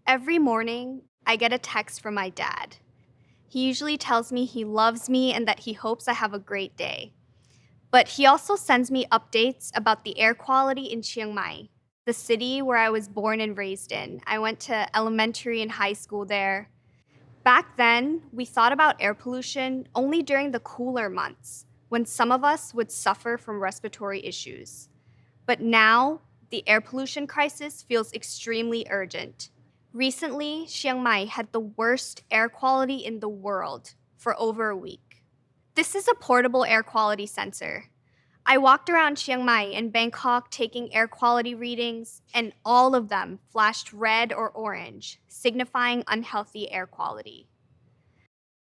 Every morning, I get a text from my dad. He usually tells me he loves me and that he hopes I have a great day. But he also sends me updates about the air quality in Chiang Mai, the city where I was born and raised in. I went to elementary and high school there. Back then, we thought about air pollution only during the cooler months, when some of us would suffer from respiratory issues. But now, the air pollution crisis feels extremely urgent. Recently, Chiang Mai had the worst air quality in the world for over a week. This is a portable air quality sensor. I walked around Chiang Mai and Bangkok taking air quality readings, and all of them flashed red or orange, signifying unhealthy air quality.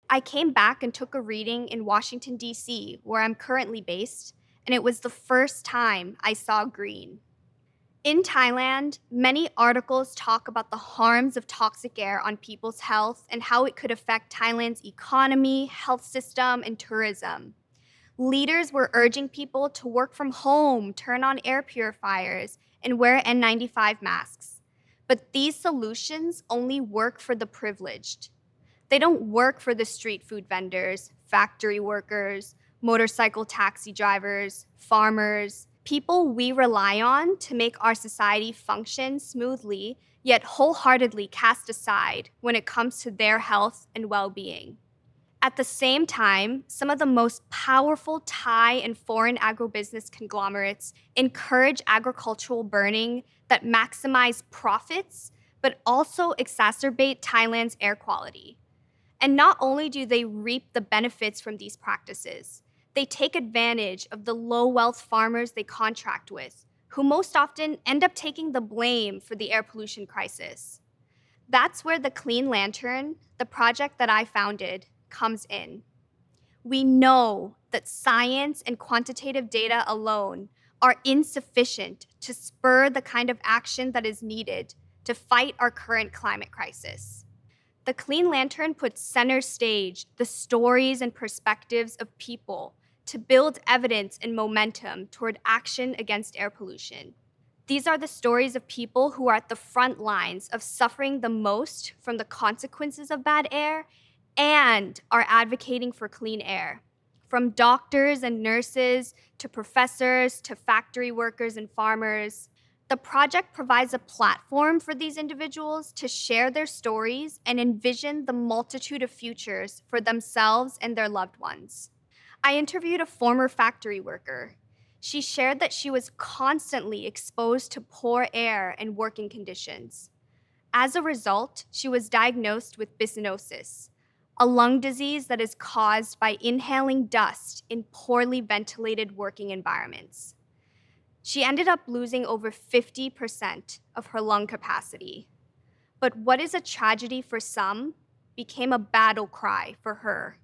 I came back and took a reading in Washington, D.C., where I'm currently based, and it was the first time I saw green. In Thailand, many articles talk about the harms of toxic air on people's health and how it could affect Thailand's economy, health system, and tourism. Leaders were urging people to work from home, turn on air purifiers, and wear N95 masks. But these solutions only work for the privileged. They don't work for the street food vendors, factory workers, motorcycle taxi drivers, farmers, people we rely on to make our society function smoothly, yet wholeheartedly cast aside when it comes to their health and well-being. At the same time, some of the most powerful Thai and foreign agribusiness conglomerates encourage agricultural burning that maximize profits, but also exacerbate Thailand's air quality. And not only do they reap the benefits from these practices, they take advantage of the low-wealth farmers they contract with, who most often end up taking the blame for the air pollution crisis. That's where the Clean Lantern, the project that I founded, comes in. We know that science and quantitative data alone are insufficient to spur the kind of action that is needed to fight our current climate crisis. The Clean Lantern puts center stage the stories and perspectives of people to build evidence and momentum toward action against air pollution. These are the stories of people who are at the front lines of suffering the most from the consequences of bad air and are advocating for clean air. From doctors and nurses to professors to factory workers and farmers, the project provides a platform for these individuals to share their stories and envision the multitude of futures for themselves and their loved ones. I interviewed a former factory worker. She shared that she was constantly exposed to poor air and working conditions. As a result, she was diagnosed with byssinosis, a lung disease that is caused by inhaling dust in poorly ventilated working environments. She ended up losing over 50% of her lung capacity. But what is a tragedy for some became a battle cry for her.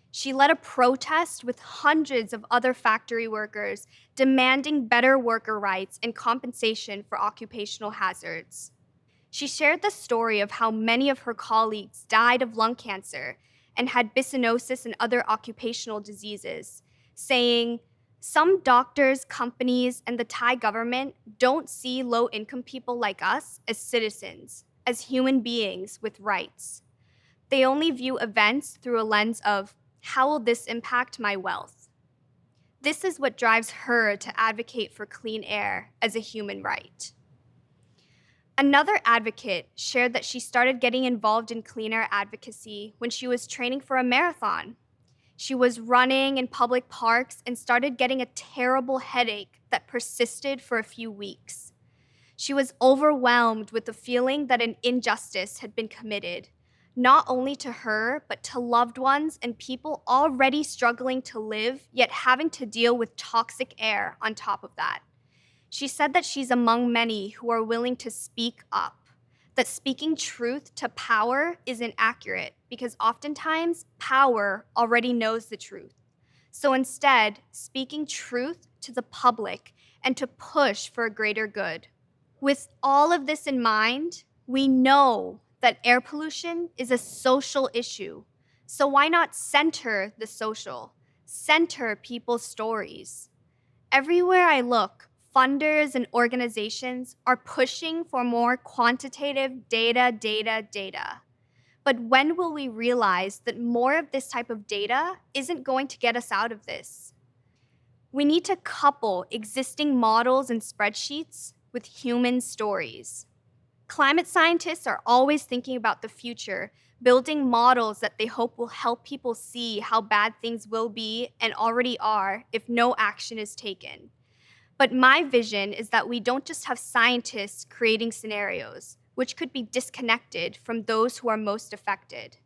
She led a protest with hundreds of other factory workers demanding better worker rights and compensation for occupational hazards. She shared the story of how many of her colleagues died of lung cancer and had byssinosis and other occupational diseases, saying, "Some doctors, companies, and the Thai government don't see low-income people like us as citizens, as human beings with rights. They only view events through a lens of, how will this impact my wealth?" This is what drives her to advocate for clean air as a human right. Another advocate shared that she started getting involved in clean air advocacy when she was training for a marathon. She was running in public parks and started getting a terrible headache that persisted for a few weeks. She was overwhelmed with the feeling that an injustice had been committed, not only to her, but to loved ones and people already struggling to live, yet having to deal with toxic air on top of that. She said that she's among many who are willing to speak up, that speaking truth to power isn't accurate because oftentimes power already knows the truth. So instead, speaking truth to the public and to push for a greater good. With all of this in mind, we know that air pollution is a social issue. So why not center the social, center people's stories? Everywhere I look, funders and organizations are pushing for more quantitative data. But when will we realize that more of this type of data isn't going to get us out of this? We need to couple existing models and spreadsheets with human stories. Climate scientists are always thinking about the future, building models that they hope will help people see how bad things will be and already are if no action is taken. But my vision is that we don't just have scientists creating scenarios, which could be disconnected from those who are most affected.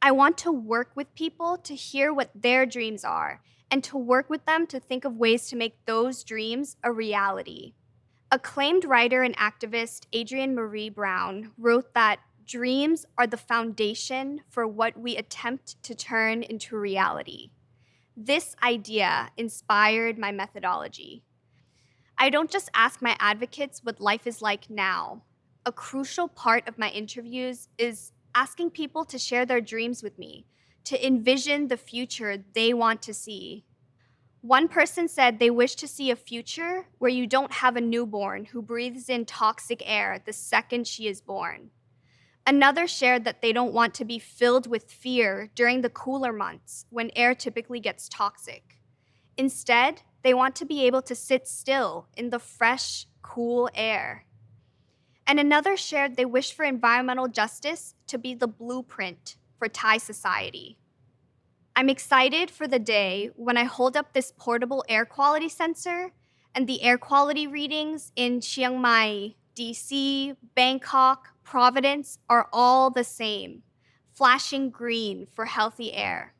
I want to work with people to hear what their dreams are and to work with them to think of ways to make those dreams a reality. Acclaimed writer and activist Adrienne Marie Brown wrote that dreams are the foundation for what we attempt to turn into reality. This idea inspired my methodology. I don't just ask my advocates what life is like now. A crucial part of my interviews is asking people to share their dreams with me, to envision the future they want to see. One person said they wish to see a future where you don't have a newborn who breathes in toxic air the second she is born. Another shared that they don't want to be filled with fear during the cooler months when air typically gets toxic. Instead, they want to be able to sit still in the fresh, cool air. And another shared they wish for environmental justice to be the blueprint for Thai society. I'm excited for the day when I hold up this portable air quality sensor and the air quality readings in Chiang Mai, DC, Bangkok, Providence are all the same, flashing green for healthy air.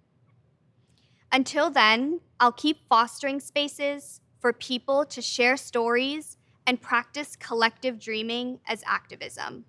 Until then, I'll keep fostering spaces for people to share stories and practice collective dreaming as activism.